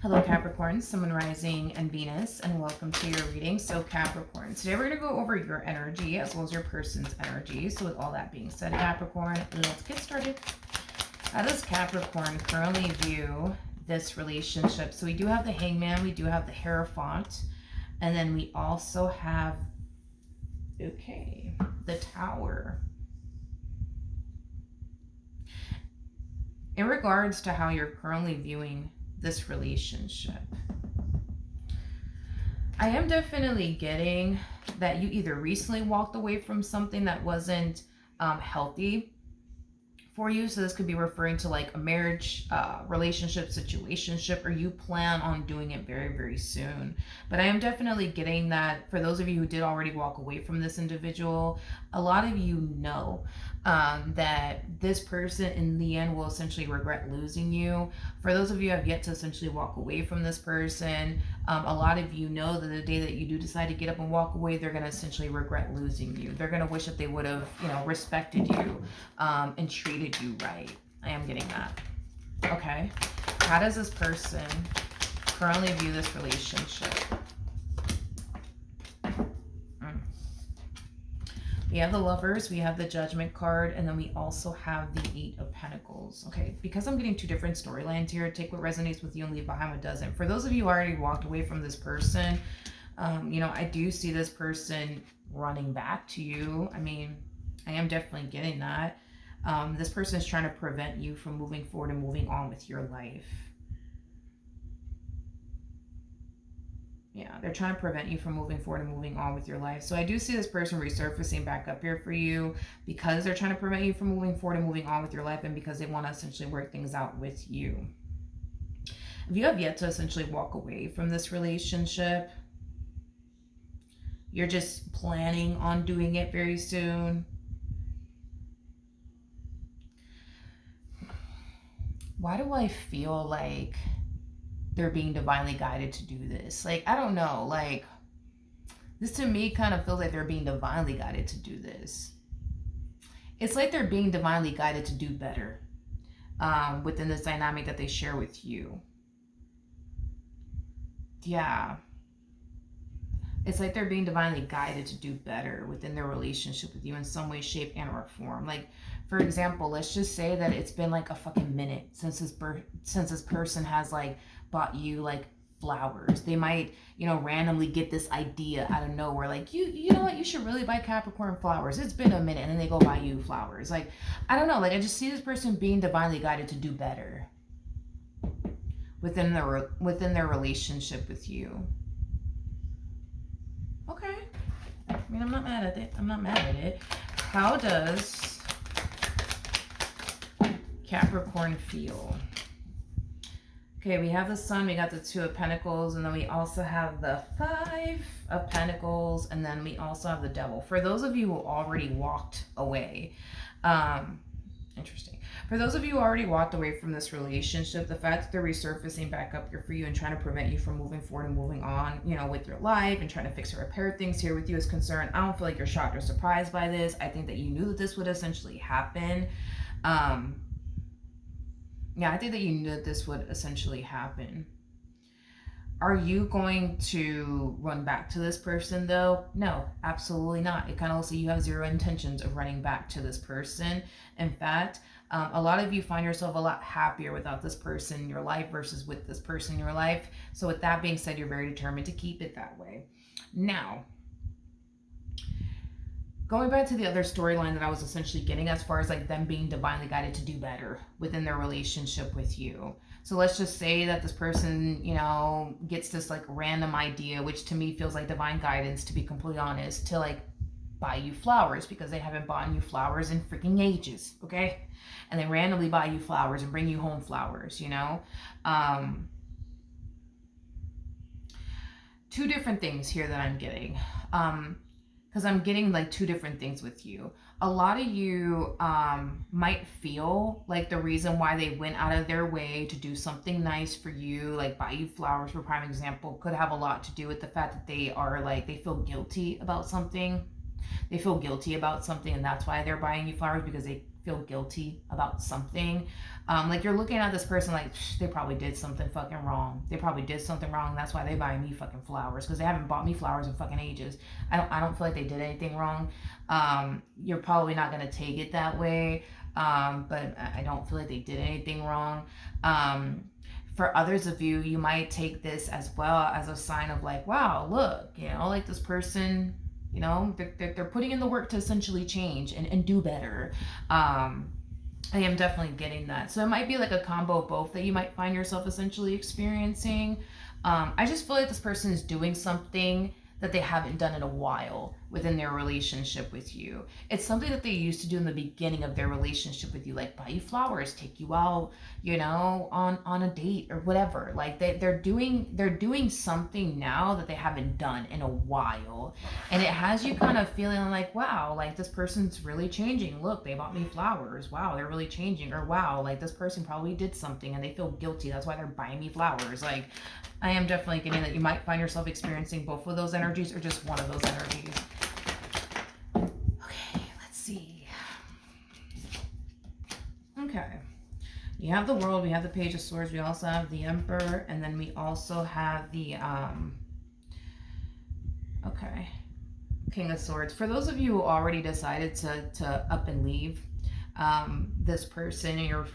Hello Capricorn, Sun, Moon, Rising, and Venus, and welcome to your reading. So Capricorn, today we're going to go over your energy as well as your person's energy. So with all that being said, Capricorn, let's get started. How does Capricorn currently view this relationship? So we do have the Hangman, we do have the Hierophant, and then we also have, the Tower. In regards to how you're currently viewing this relationship, I am definitely getting that you either recently walked away from something that wasn't healthy for you. So this could be referring to like a marriage, relationship, situationship, or you plan on doing it very, very soon. But I am definitely getting that for those of you who did already walk away from this individual, a lot of you know that this person in the end will essentially regret losing you. For those of you who have yet to essentially walk away from this person, a lot of you know that the day that you do decide to get up and walk away, they're going to essentially regret losing you. They're going to wish that they would have, respected you and treated you right. I am getting that. Okay. How does this person currently view this relationship? We have the Lovers, we have the Judgment card, and then we also have the Eight of Pentacles. Okay, because I'm getting two different storylines here, take what resonates with you and leave behind what doesn't. For those of you who already walked away from this person, I do see this person running back to you. I mean, I am definitely getting that. This person is trying to prevent you from moving forward and moving on with your life. Yeah, they're trying to prevent you from moving forward and moving on with your life. So I do see this person resurfacing back up here for you because they're trying to prevent you from moving forward and moving on with your life, and because they want to essentially work things out with you. If you have yet to essentially walk away from this relationship, you're just planning on doing it very soon. Why do I feel like they're being divinely guided to do this? Like, I don't know. Like, this to me kind of feels like they're being divinely guided to do this. It's like they're being divinely guided to do better within this dynamic that they share with you. Yeah. It's like they're being divinely guided to do better within their relationship with you in some way, shape, and or form. Like, for example, let's just say that it's been like a fucking minute since this person has like bought you like flowers. They might, randomly get this idea out of nowhere. Like, you know what? You should really buy Capricorn flowers. It's been a minute, and then they go buy you flowers. Like, I don't know. Like, I just see this person being divinely guided to do better within their relationship with you. Okay. I mean, I'm not mad at it. How does Capricorn feel? Okay, we have the Sun, we got the Two of Pentacles, and then we also have the Five of Pentacles, and then we also have the Devil. For those of you who already walked away, interesting. For those of you who already walked away from this relationship, the fact that they're resurfacing back up here for you and trying to prevent you from moving forward and moving on, with your life and trying to fix or repair things here with you is concerned. I don't feel like you're shocked or surprised by this. I think that you knew that this would essentially happen. Yeah, I think that you knew that this would essentially happen. Are you going to run back to this person though? No, absolutely not. It kind of looks like you have zero intentions of running back to this person. In fact, a lot of you find yourself a lot happier without this person in your life versus with this person in your life. So with that being said, you're very determined to keep it that way. Now, going back to the other storyline that I was essentially getting as far as like them being divinely guided to do better within their relationship with you. So let's just say that this person, gets this like random idea, which to me feels like divine guidance, to be completely honest, to like buy you flowers because they haven't bought you flowers in freaking ages, okay? And they randomly buy you flowers and bring you home flowers, Two different things here that I'm getting. Because I'm getting like two different things with you. A lot of you might feel like the reason why they went out of their way to do something nice for you, like buy you flowers for prime example, could have a lot to do with the fact that they feel guilty about something. They feel guilty about something, and that's why they're buying you flowers, because they feel guilty about something. Like you're looking at this person like they probably did something fucking wrong. They probably did something wrong. That's why they buy me fucking flowers, because they haven't bought me flowers in fucking ages. I don't feel like they did anything wrong. You're probably not gonna take it that way. But I don't feel like they did anything wrong. For others of you, you might take this as well as a sign of like, wow, look, like this person, they're putting in the work to essentially change and do better. I am definitely getting that. So it might be like a combo of both that you might find yourself essentially experiencing. I just feel like this person is doing something that they haven't done in a while within their relationship with you. It's something that they used to do in the beginning of their relationship with you, like buy you flowers, take you out, on a date or whatever. Like they're doing something now that they haven't done in a while. And it has you kind of feeling like, wow, like this person's really changing. Look, they bought me flowers. Wow, they're really changing. Or wow, like this person probably did something and they feel guilty. That's why they're buying me flowers. Like I am definitely getting that you might find yourself experiencing both of those energies or just one of those energies. Okay, let's see. Okay. You have the World, we have the Page of Swords, we also have the Emperor, and then we also have the, King of Swords. For those of you who already decided to up and leave, this person, and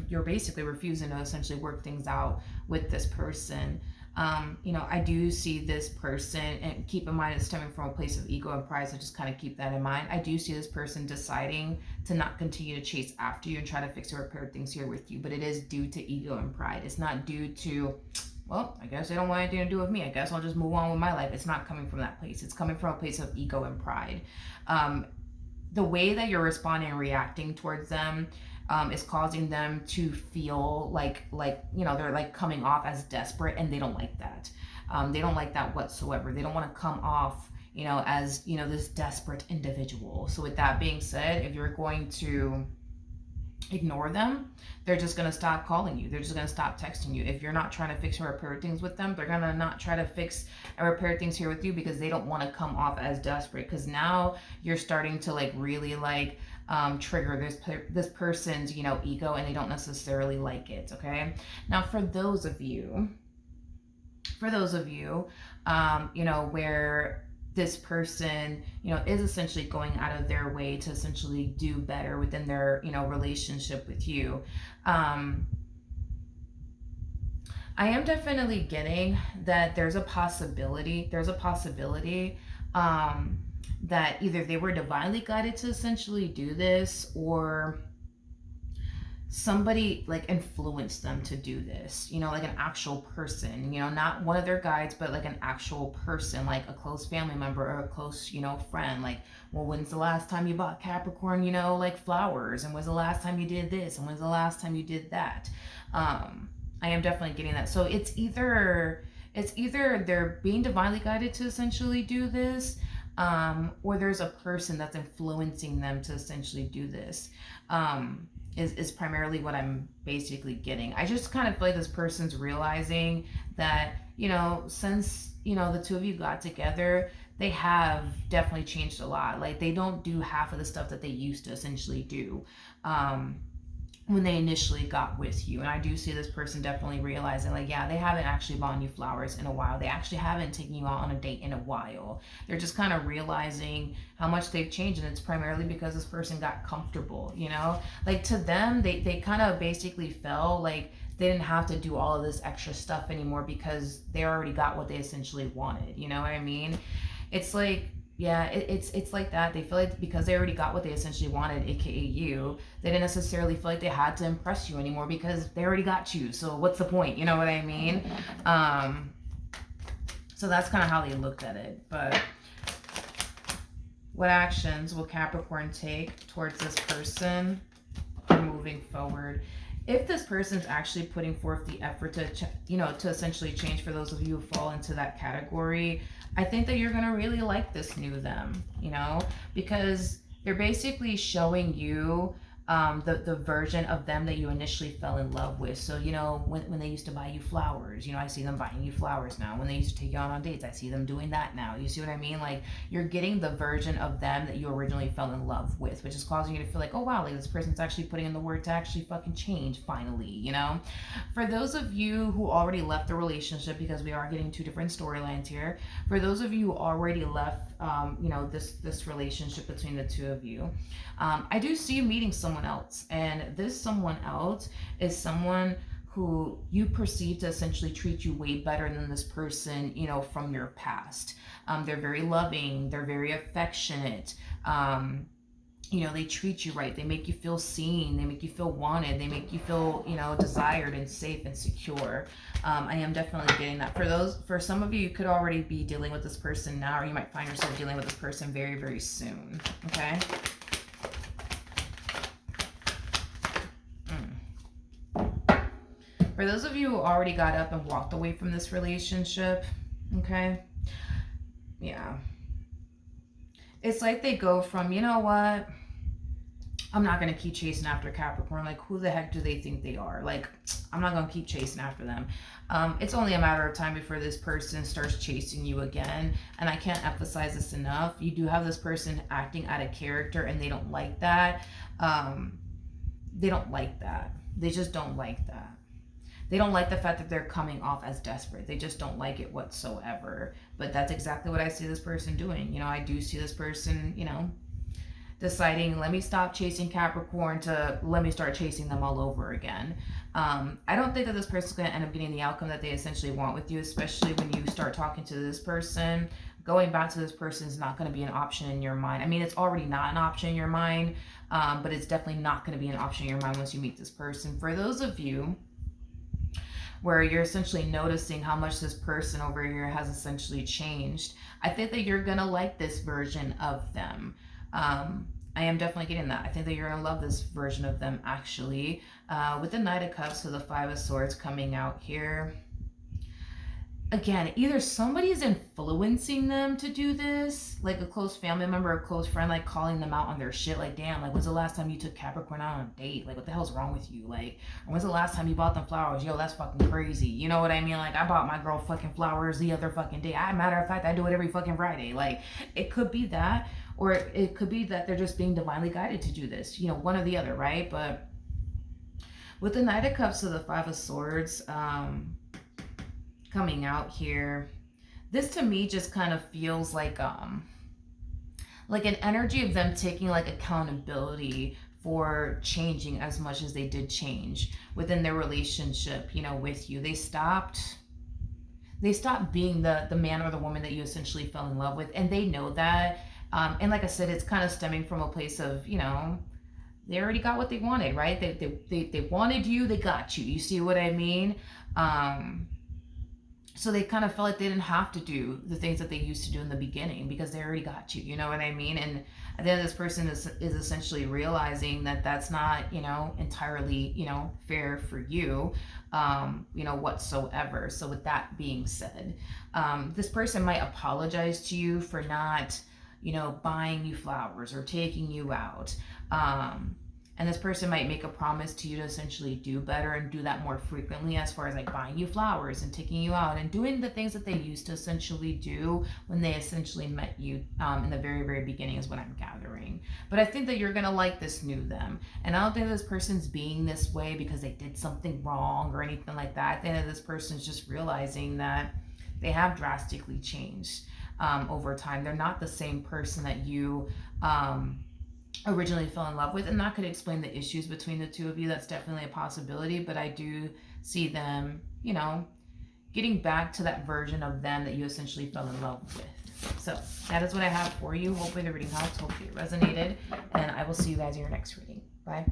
you're basically refusing to essentially work things out with this person. I do see this person, and keep in mind it's stemming from a place of ego and pride, so just kind of keep that in mind. I do see this person deciding to not continue to chase after you and try to fix or repair things here with you, but it is due to ego and pride. It's not due to, well, I guess they don't want anything to do with me. I guess I'll just move on with my life. It's not coming from that place. It's coming from a place of ego and pride. The way that you're responding and reacting towards them is causing them to feel like they're like coming off as desperate, and they don't like that. They don't like that whatsoever. They don't want to come off as this desperate individual. So with that being said, if you're going to ignore them, they're just going to stop calling you. They're just going to stop texting you. If you're not trying to fix or repair things with them, they're going to not try to fix and repair things here with you, because they don't want to come off as desperate, because now you're starting to like really like trigger this person's ego, and they don't necessarily like it. Okay, now for those of you where this person is essentially going out of their way to essentially do better within their relationship with you, I am definitely getting that there's a possibility that either they were divinely guided to essentially do this, or somebody like influenced them to do this, like an actual person, not one of their guides, but like an actual person, like a close family member or a close, friend. Like, well, when's the last time you bought Capricorn, like flowers? And when's the last time you did this? And when's the last time you did that? I am definitely getting that. So it's either they're being divinely guided to essentially do this, or there's a person that's influencing them to essentially do this. Is primarily what I'm basically getting. I just kind of feel like this person's realizing that, since, the two of you got together, they have definitely changed a lot. Like, they don't do half of the stuff that they used to essentially do when they initially got with you. And I do see this person definitely realizing, like, yeah, they haven't actually bought you flowers in a while. They actually haven't taken you out on a date in a while. They're just kind of realizing how much they've changed, and it's primarily because this person got comfortable, Like, to them, they kind of basically felt like they didn't have to do all of this extra stuff anymore, because they already got what they essentially wanted. You know what I mean? It's like, yeah, it's like that. They feel like because they already got what they essentially wanted, aka you, they didn't necessarily feel like they had to impress you anymore, because they already got you. So what's the point? You know what I mean? So that's kind of how they looked at it. But what actions will Capricorn take towards this person moving forward? If this person's actually putting forth the effort to essentially change, for those of you who fall into that category, I think that you're going to really like this new them, because they're basically showing you the version of them that you initially fell in love with. So, you know, when they used to buy you flowers, you know, I see them buying you flowers now. When they used to take you out on dates, I see them doing that now. You see what I mean? Like, you're getting the version of them that you originally fell in love with, which is causing you to feel like, oh wow, like this person's actually putting in the work to actually fucking change finally, you know? For those of you who already left the relationship, because we are getting two different storylines here, for those of you who already left, you know, this relationship between the two of you, I do see you meeting someone else, and this someone else is someone who you perceive to essentially treat you way better than this person, you know, from your past. They're very loving, they're very affectionate. You know, they treat you right, they make you feel seen, they make you feel wanted, they make you feel, you know, desired and safe and secure. I am definitely getting that. For some of you, you could already be dealing with this person now, or you might find yourself dealing with this person very, very soon. Okay. For those of you who already got up and walked away from this relationship, okay, yeah, it's like they go from, you know what, I'm not going to keep chasing after Capricorn. Like, who the heck do they think they are? Like, I'm not going to keep chasing after them. It's only a matter of time before this person starts chasing you again. And I can't emphasize this enough. You do have this person acting out of character, and they don't like that. They don't like that. They just don't like that. They don't like the fact that they're coming off as desperate. They just don't like it whatsoever. But that's exactly what I see this person doing. You know, I do see this person, you know, deciding, let me stop chasing Capricorn to let me start chasing them all over again. I don't think that this person's going to end up getting the outcome that they essentially want with you, especially when you start talking to this person. Going back to this person is not going to be an option in your mind. I mean, it's already not an option in your mind, but it's definitely not going to be an option in your mind once you meet this person. For those of you where you're essentially noticing how much this person over here has essentially changed, I think that you're going to like this version of them. I am definitely getting that. I think that you're going to love this version of them, actually. With the Knight of Cups to the Five of Swords coming out here. Again, either somebody's influencing them to do this, like a close family member or close friend, like calling them out on their shit, like, damn, like, when's the last time you took Capricorn out on a date? Like, what the hell's wrong with you? Like, or when's the last time you bought them flowers? Yo, that's fucking crazy. You know what I mean? Like, I bought my girl fucking flowers the other fucking day. Matter of fact, I do it every fucking Friday. Like, it could be that, or it could be that they're just being divinely guided to do this. You know, one or the other, right? But with the Knight of Cups to the Five of Swords, coming out here, this to me just kind of feels like an energy of them taking like accountability for changing as much as they did change within their relationship, you know, with you. They stopped being the man or the woman that you essentially fell in love with, and they know that. And like I said, it's kind of stemming from a place of, you know, they already got what they wanted, right? They wanted you, they got you. You see what I mean? So they kind of felt like they didn't have to do the things that they used to do in the beginning because they already got you. You know what I mean? And then this person is essentially realizing that that's not, you know, entirely, you know, fair for you, you know, whatsoever. So with that being said, this person might apologize to you for not, you know, buying you flowers or taking you out. And this person might make a promise to you to essentially do better and do that more frequently, as far as like buying you flowers and taking you out and doing the things that they used to essentially do when they essentially met you in the very, very beginning, is what I'm gathering. But I think that you're going to like this new them. And I don't think this person's being this way because they did something wrong or anything like that. I think that this person's just realizing that they have drastically changed over time. They're not the same person that you originally fell in love with, and that could explain the issues between the two of you. That's definitely a possibility, but I do see them, you know, getting back to that version of them that you essentially fell in love with. So that is what I have for you. Hopefully the reading helped, hopefully it resonated, and I will see you guys in your next reading. Bye.